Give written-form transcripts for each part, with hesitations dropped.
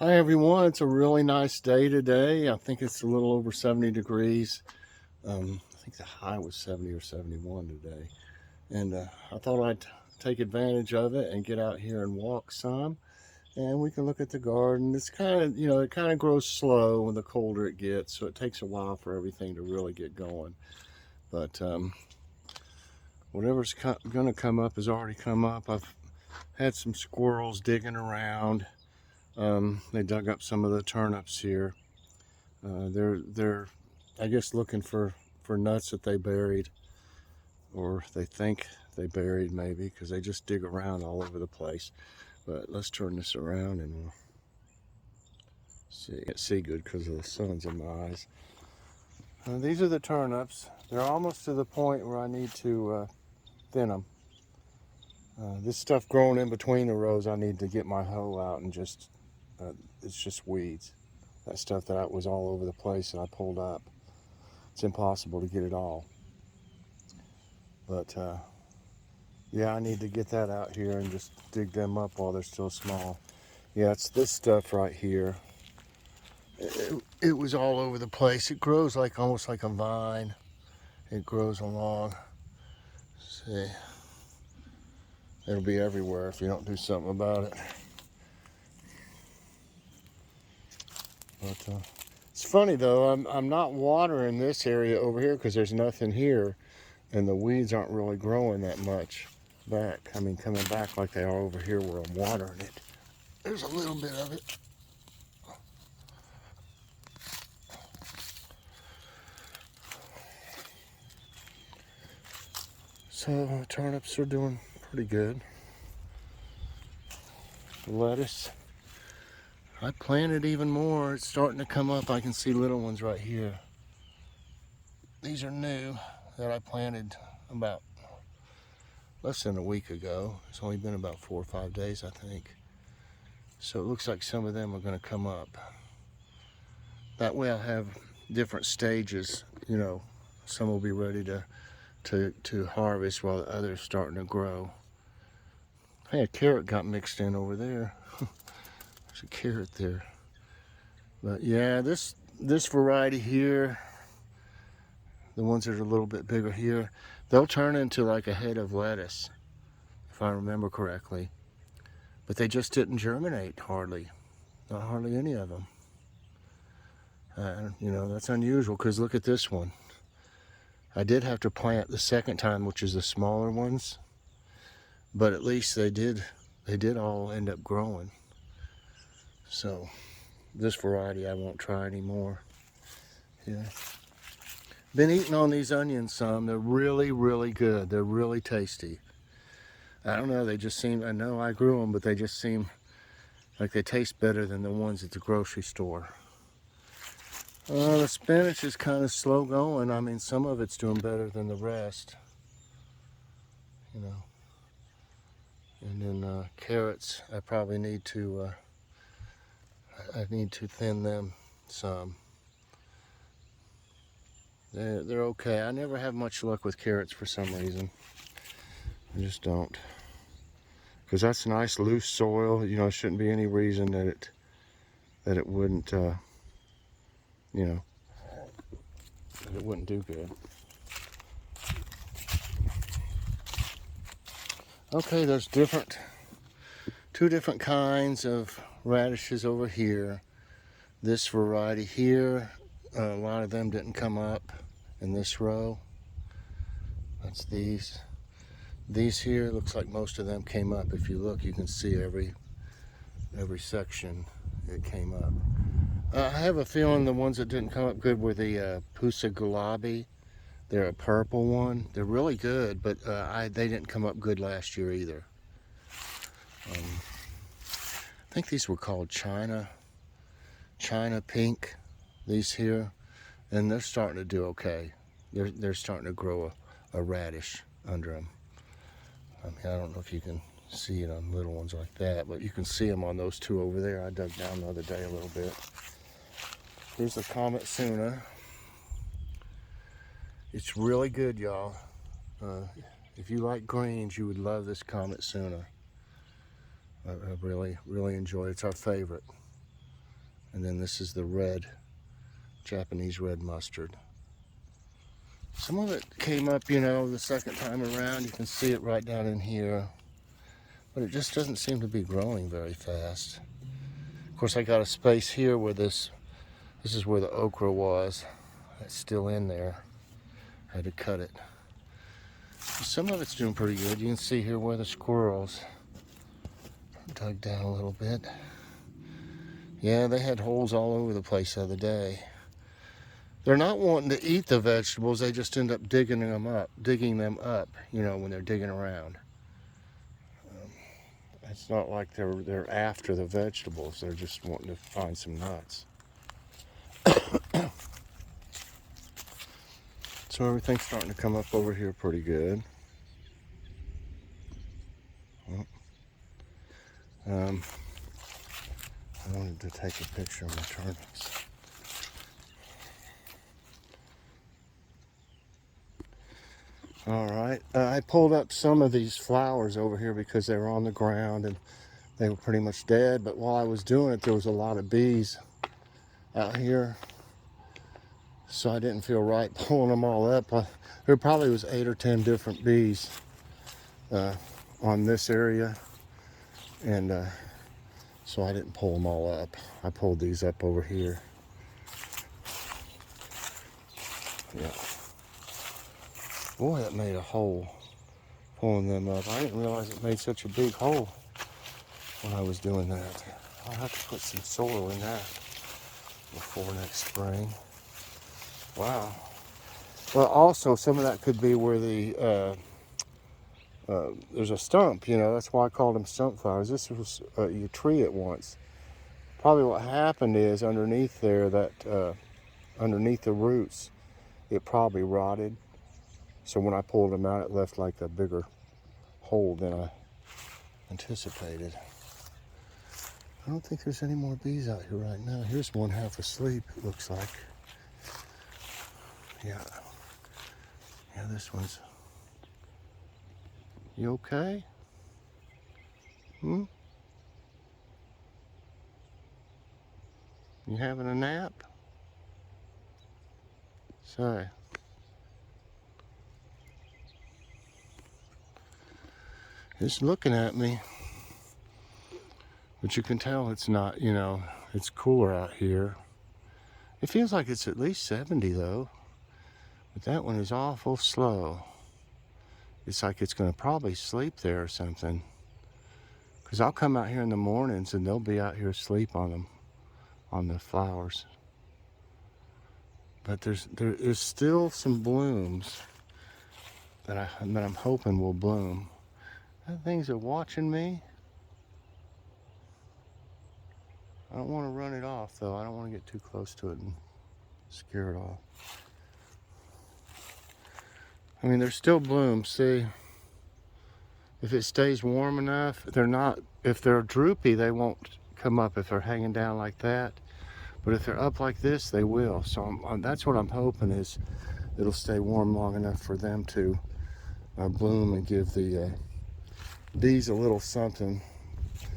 Hi everyone, it's a really nice day today. I think it's a little over 70 degrees. I think the high was 70 or 71 today. And I thought I'd take advantage of it and get out here and walk some. And we can look at the garden. It's kind of, it kind of grows slow when the colder it gets. So it takes a while for everything to really get going. But whatever's going to come up has already come up. I've had some squirrels digging around. They dug up some of the turnips here. They're I guess looking for nuts that they buried, or they think they buried maybe, because they just dig around all over the place. But let's turn this around and we'll see. I can't see good because of the sun's in my eyes. These are the turnips. They're almost to the point where I need to thin them. This stuff growing in between the rows, I need to get my hoe out and just it's just weeds. That stuff that was all over the place and I pulled up. It's impossible to get it all. But yeah, I need to get that out here and just dig them up while they're still small. Yeah, it's this stuff right here. It was all over the place. It grows like almost like a vine. It grows along. See, it'll be everywhere if you don't do something about it. But it's funny though, I'm not watering this area over here because there's nothing here, and the weeds aren't really growing that much back. I mean, coming back like they are over here where I'm watering it. There's a little bit of it. So turnips are doing pretty good. The lettuce, I planted even more. It's starting to come up. I can see little ones right here. These are new that I planted about less than a week ago. It's only been about 4 or 5 days, I think. So it looks like some of them are going to come up. That way I'll have different stages. Some will be ready to harvest while the others starting to grow. Hey, a carrot got mixed in over there. There's a carrot there. But yeah, this variety here, the ones that are a little bit bigger here, they'll turn into like a head of lettuce, if I remember correctly. But they just didn't germinate hardly. Not hardly any of them. That's unusual because look at this one. I did have to plant the second time, which is the smaller ones. But at least they did all end up growing. So this variety I won't try anymore. Yeah. Been eating on these onions some. They're really, really good. They're really tasty. I don't know, they just seem, I know I grew them, but they just seem like they taste better than the ones at the grocery store. The spinach is kind of slow going. I mean, some of it's doing better than the rest. And then carrots, I probably need to, thin them some. They're okay. I never have much luck with carrots for some reason. I just don't. Because that's nice loose soil. There shouldn't be any reason that it wouldn't, that it wouldn't do good. Okay, there's two different kinds of radishes over here. This variety here, a lot of them didn't come up in this row. That's these. These here, looks like most of them came up. If you look, you can see every section it came up. I have a feeling the ones that didn't come up good were the Pusa Gulabi. They're a purple one. They're really good, but they didn't come up good last year either. I think these were called China Pink, these here, and they're starting to do okay. They're starting to grow a radish under them. I mean, I don't know if you can see it on little ones like that, but you can see them on those two over there. I dug down the other day a little bit. Here's the Komatsuna. It's really good, y'all. If you like greens, you would love this Komatsuna. I really, really enjoy it. It's our favorite. And then this is the red, Japanese red mustard. Some of it came up, you know, the second time around. You can see it right down in here. But it just doesn't seem to be growing very fast. Of course, I got a space here where this is where the okra was. It's still in there. I had to cut it. Some of it's doing pretty good. You can see here where the squirrels dug down a little bit. Yeah, they had holes all over the place the other day. They're not wanting to eat the vegetables. They just end up digging them up, you know, when they're digging around. It's not like they're after the vegetables. They're just wanting to find some nuts. So everything's starting to come up over here pretty good. I wanted to take a picture of my turnips. All right, I pulled up some of these flowers over here because they were on the ground and they were pretty much dead. But while I was doing it, there was a lot of bees out here. So I didn't feel right pulling them all up. There probably was 8 or 10 different bees on this area. And so I didn't pull them all up. I pulled these up over here. Yeah. Boy, that made a hole pulling them up. I didn't realize it made such a big hole when I was doing that. I'll have to put some soil in that before next spring. Wow. Well, also some of that could be where the there's a stump, you know. That's why I called them stump flowers. This was a tree at once. Probably what happened is underneath there, that underneath the roots, it probably rotted. So when I pulled them out, it left like a bigger hole than I anticipated. I don't think there's any more bees out here right now. Here's one half asleep, it looks like. Yeah, this one's... You okay? You having a nap? Sorry. It's looking at me. But you can tell it's not, you know, it's cooler out here. It feels like it's at least 70 though. But that one is awful slow. It's like it's going to probably sleep there or something. Because I'll come out here in the mornings and they'll be out here asleep on them, on the flowers. But there is still some blooms that I'm hoping will bloom. That things are watching me. I don't want to run it off though. I don't want to get too close to it and scare it off. I mean, there's still blooms, see? If it stays warm enough, if they're droopy, they won't come up if they're hanging down like that. But if they're up like this, they will. So that's what I'm hoping, is it'll stay warm long enough for them to bloom and give the bees a little something.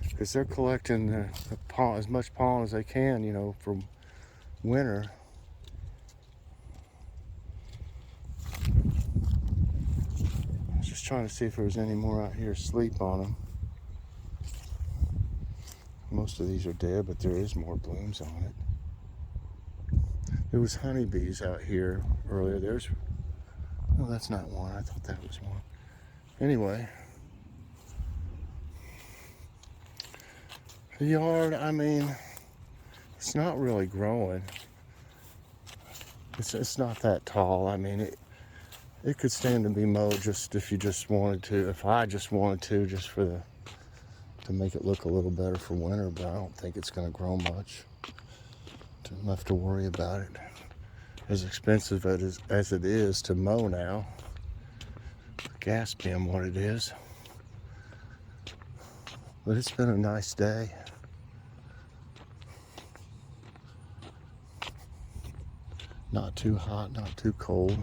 Because they're collecting the pollen, as much pollen as they can, you know, for winter. I was just trying to see if there was any more out here asleep on them. Most of these are dead, but there is more blooms on it. There was honeybees out here earlier. No, that's not one. I thought that was one. Anyway. The yard, I mean, it's not really growing. It's not that tall. I mean, it could stand to be mowed just if you just wanted to. If I just wanted to, just for to make it look a little better for winter. But I don't think it's going to grow much. Enough to worry about it. As expensive as it is to mow now. Gas being what it is. But it's been a nice day. Not too hot, not too cold.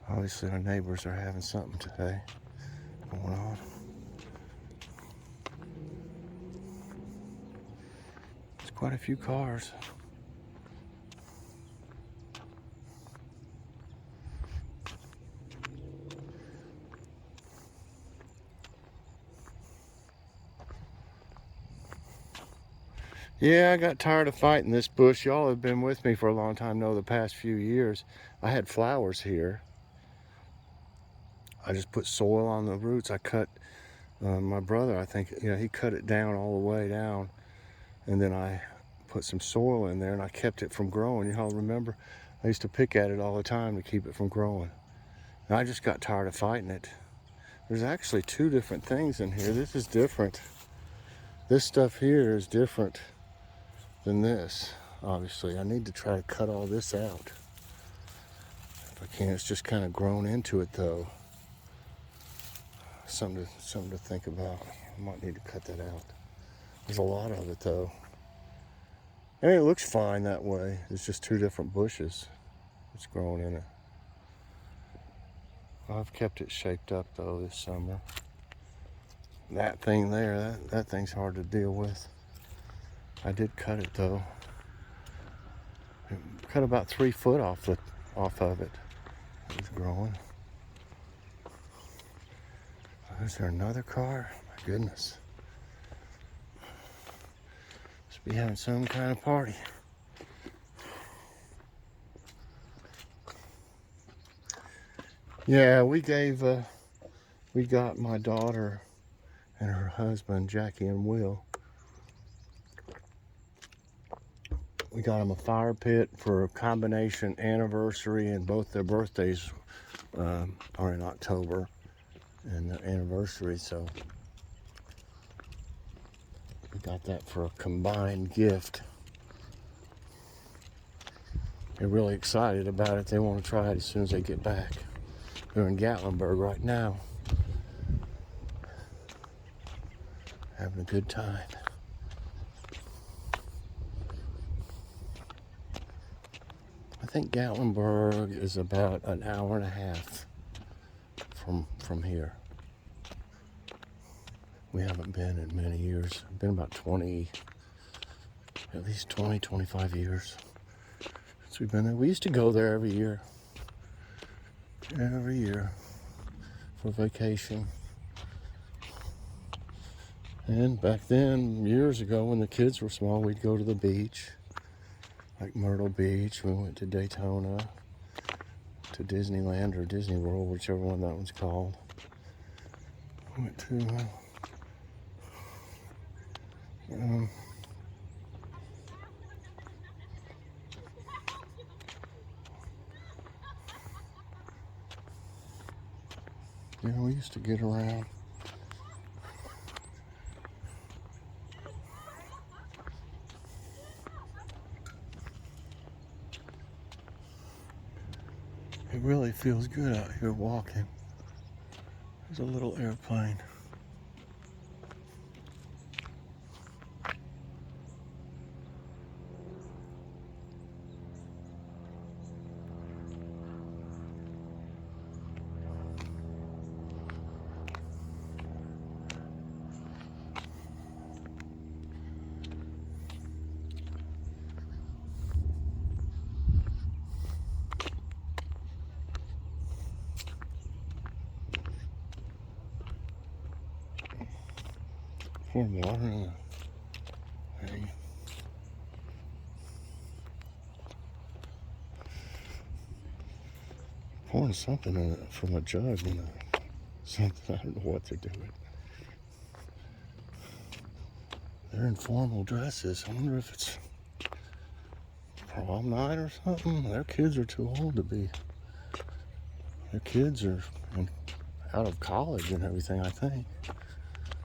Obviously our neighbors are having something today going on. Quite a few cars. Yeah, I got tired of fighting this bush. Y'all have been with me for a long time, know the past few years. I had flowers here. I just put soil on the roots. I cut, my brother, I think, he cut it down all the way down. And then I put some soil in there and I kept it from growing. Y'all remember? I used to pick at it all the time to keep it from growing. And I just got tired of fighting it. There's actually two different things in here. This is different. This stuff here is different than this, obviously. I need to try to cut all this out. If I can, it's just kind of grown into it though. Something to think about. I might need to cut that out. There's a lot of it though. And it looks fine that way. It's just two different bushes. It's growing in it. I've kept it shaped up though this summer. That thing there, that thing's hard to deal with. I did cut it though. Cut about 3 foot off of it. It's growing. Is there another car? My goodness. Must be having some kind of party. Yeah, we got my daughter and her husband, Jackie and Will. We got them a fire pit for a combination anniversary, and both their birthdays are in October, and the anniversary, so we got that for a combined gift. They're really excited about it. They want to try it as soon as they get back. They're in Gatlinburg right now, having a good time. I think Gatlinburg is about an hour and a half from here. We haven't been in many years. Been about at least 20, 25 years since we've been there. We used to go there every year for vacation. And back then, years ago, when the kids were small, we'd go to the beach, like Myrtle Beach. We went to Daytona, to Disneyland or Disney World, whichever one that one's called. We went to we used to get around. It really feels good out here walking. There's a little airplane. Pouring water in the thing. Pouring something in it from a jug in something. I don't know what they're doing. They're in formal dresses. I wonder if it's prom night or something. Their kids are too old to be. Their kids are out of college and everything, I think.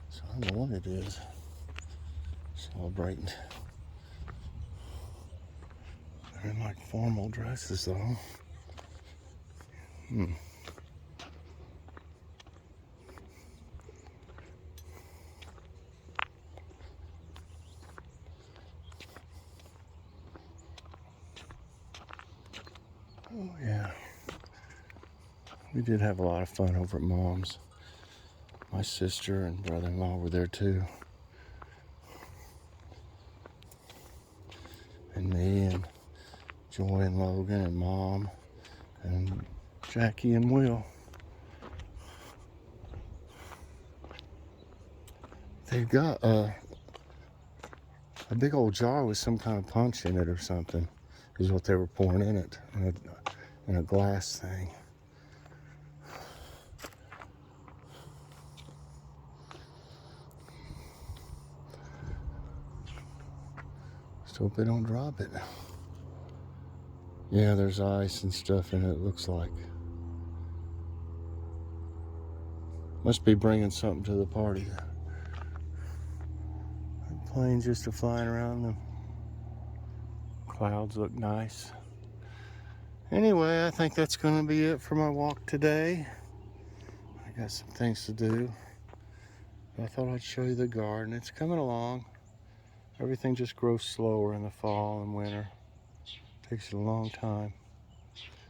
So I don't know what it is. Celebrating. They're in like formal dresses though. Oh yeah. We did have a lot of fun over at Mom's. My sister and brother-in-law were there too. and me and Joy and Logan and Mom and Jackie and Will. They've got a big old jar with some kind of punch in it or something, is what they were pouring in it, in a glass thing. Just hope they don't drop it. Yeah, there's ice and stuff in it, looks like. Must be bringing something to the party. Planes just are flying around, the clouds look nice. Anyway, I think that's going to be it for my walk today. I got some things to do. I thought I'd show you the garden. It's coming along. Everything just grows slower in the fall and winter. Takes a long time.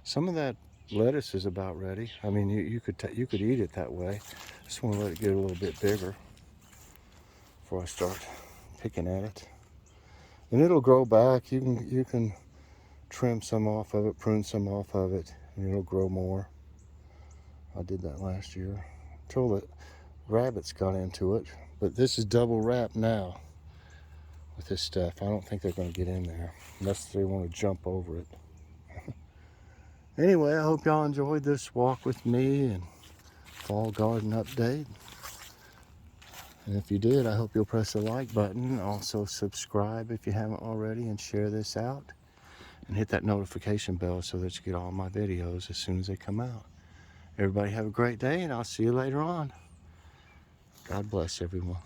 Some of that lettuce is about ready. I mean, you could eat it that way. Just want to let it get a little bit bigger before I start picking at it. And it'll grow back. You can trim some off of it, prune some off of it, and it'll grow more. I did that last year until the rabbits got into it. But this is double wrapped now with this stuff. I don't think they're going to get in there unless they want to jump over it. Anyway, I hope y'all enjoyed this walk with me and fall garden update. And if you did, I hope you'll press the like button. Also subscribe if you haven't already, and share this out. And hit that notification bell so that you get all my videos as soon as they come out. Everybody have a great day, and I'll see you later on. God bless everyone.